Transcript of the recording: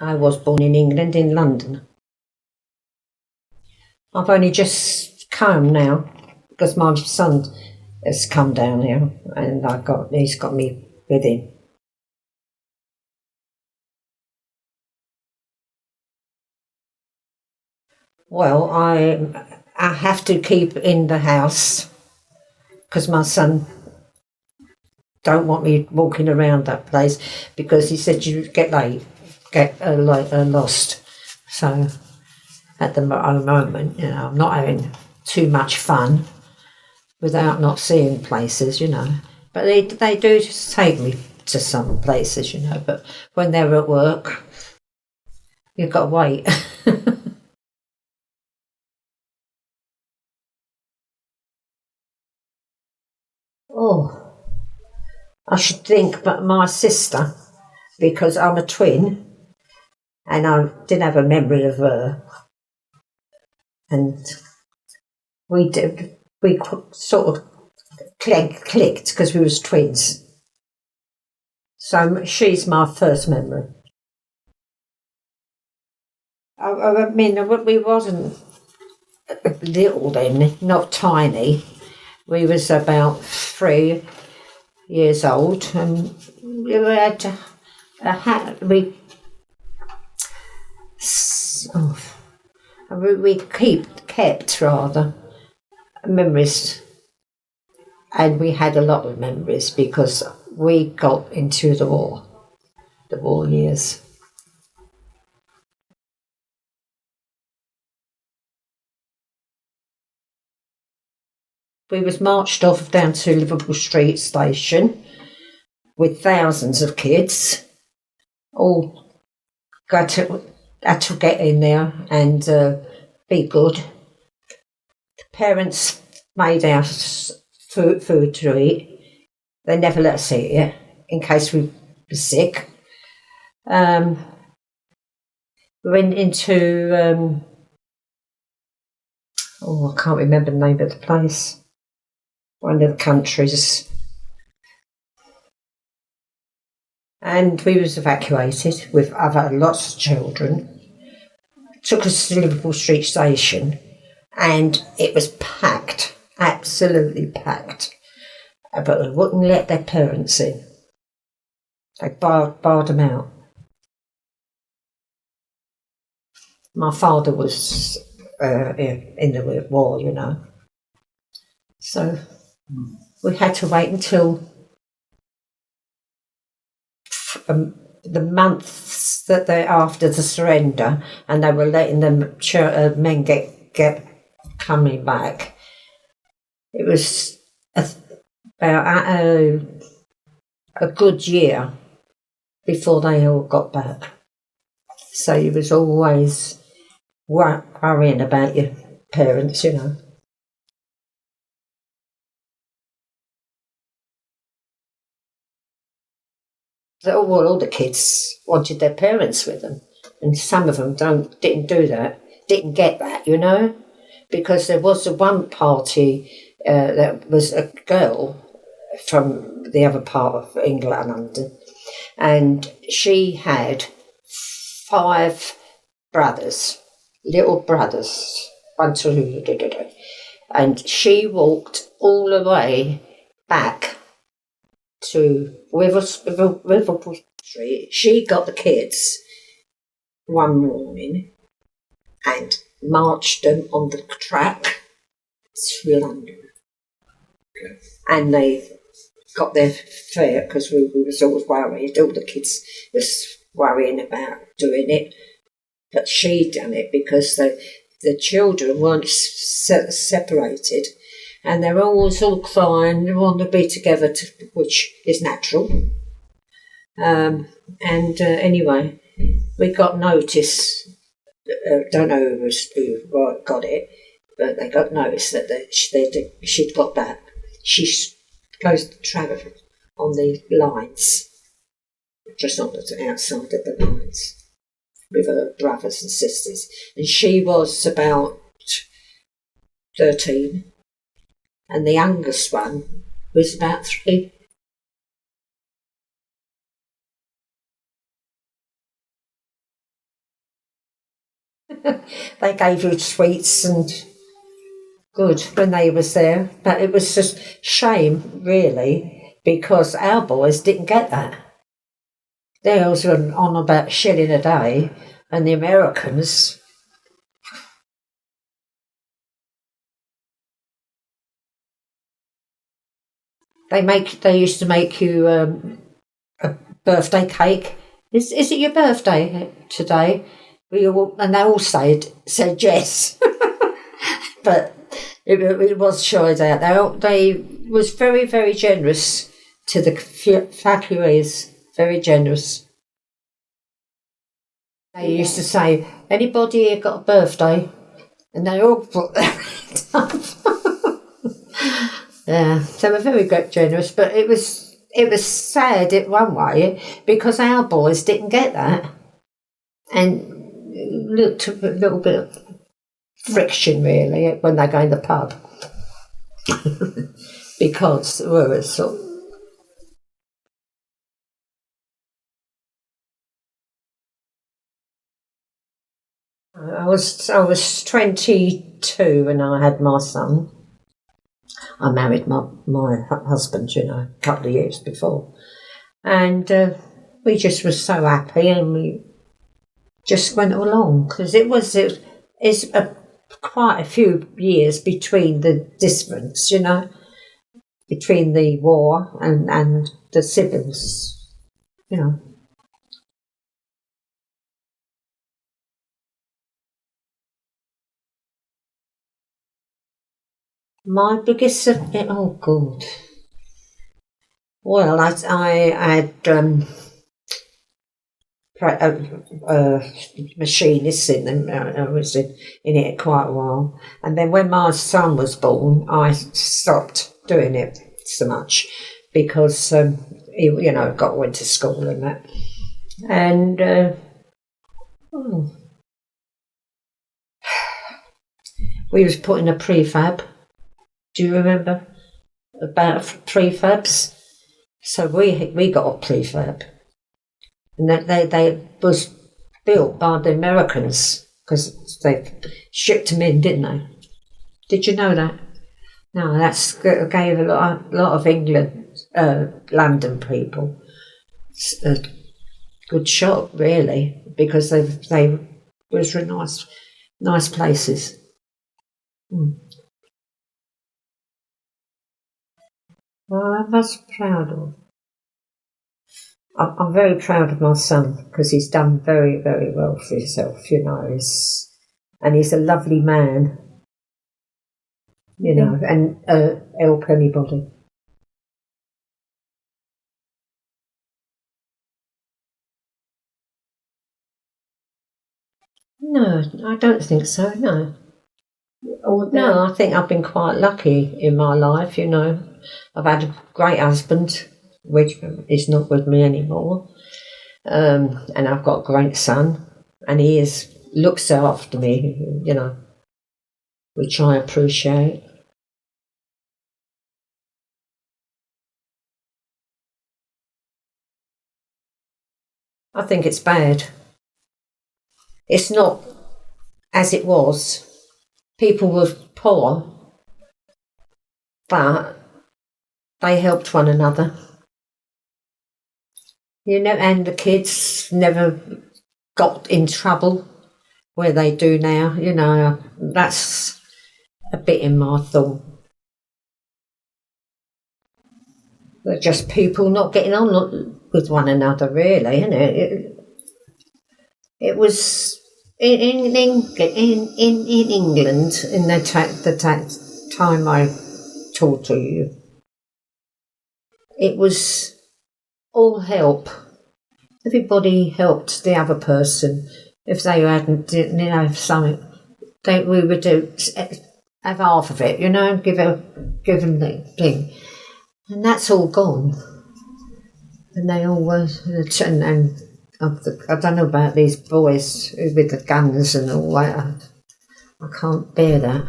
I was born in England, in London. I've only just come now because my son has come down here and he's got me with him. Well, I have to keep in the house because my son don't want me walking around that place because he said you get lost. So at the moment, I'm not having too much fun without not seeing places, But they do just take me to some places, But when they're at work, you've got to wait. Oh, I should think, but my sister, because I'm a twin, and I didn't have a memory of her, and we sort of clicked because we was twins. So she's my first memory. I mean, we wasn't little then, not tiny. We was about 3 years old, and we had a hat. We kept rather memories, and we had a lot of memories because we got into the war years. We was marched off down to Liverpool Street Station with thousands of kids, all had to get in there and be good. Parents made us food to eat. They never let us eat it in case we were sick. We went into I can't remember the name of the place. One of the countries. And we was evacuated with lots of children. Took us to Liverpool Street Station, and it was packed, absolutely packed. But they wouldn't let their parents in. They barred them out. My father was in the war, So we had to wait until the months that they after the surrender, and they were letting them men get coming back. It was about a good year before they all got back. So you was always worrying about your parents, all the kids wanted their parents with them, and some of them didn't do that, didn't get that, because there was one party that was a girl from the other part of England, London, and she had 5 brothers, little brothers, 1, 2, and she walked all the way back to Liverpool Street. She got the kids one morning and marched them on the track to London. And they got their fare because we was always worried. All the kids was worrying about doing it. But she done it because the children weren't separated. And they're always all crying, they want to be together, which is natural. Anyway, we got notice, don't know who got it, but they got notice that she'd got back. She closed the traffic on the lines, just on the outside of the lines, with her brothers and sisters. And she was about 13. And the youngest one was about 3. They gave you sweets and good when they was there. But it was just shame, really, because our boys didn't get that. They was on about a shilling a day, and the Americans... They used to make you a birthday cake. Is it your birthday today? And they all said yes. But it was shied out. They was very, very generous to the evacuees. Very generous. They used to say, anybody here got a birthday? And they all put their hand up. Yeah, they were very generous, but it was sad in one way because our boys didn't get that, and looked a little bit of friction really when they go in the pub because we're sort. I was 22 when I had my son. I married my husband, a couple of years before. And we just were so happy and we just went along because it's quite a few years between the difference, between the war and the civils, My biggest, oh God. Well, I had machinists in them. I was in it quite a while, and then when my son was born, I stopped doing it so much because he, went to school and that, and we was putting a prefab. Do you remember about prefabs? So we got a prefab, and they was built by the Americans because they shipped them in, didn't they? Did you know that? No, that's gave a lot of England, London people a good shot, really, because they was nice places. Well, I was proud of. I'm very proud of my son because he's done very, very well for himself, and he's a lovely man, and help anybody. No, I don't think so, no. No, I think I've been quite lucky in my life, I've had a great husband, which is not with me anymore, and I've got a great son, and he looks after me, which I appreciate. I think it's bad. It's not as it was. People were poor, but they helped one another. And the kids never got in trouble where they do now. That's a bit in my thought. They're just people not getting on with one another, really, isn't it? It was in England in the time I talked to you. It was all help. Everybody helped the other person. If they hadn't, something, we would have half of it, give them the thing, and that's all gone. And they always and I don't know about these boys with the guns and all that. I can't bear that.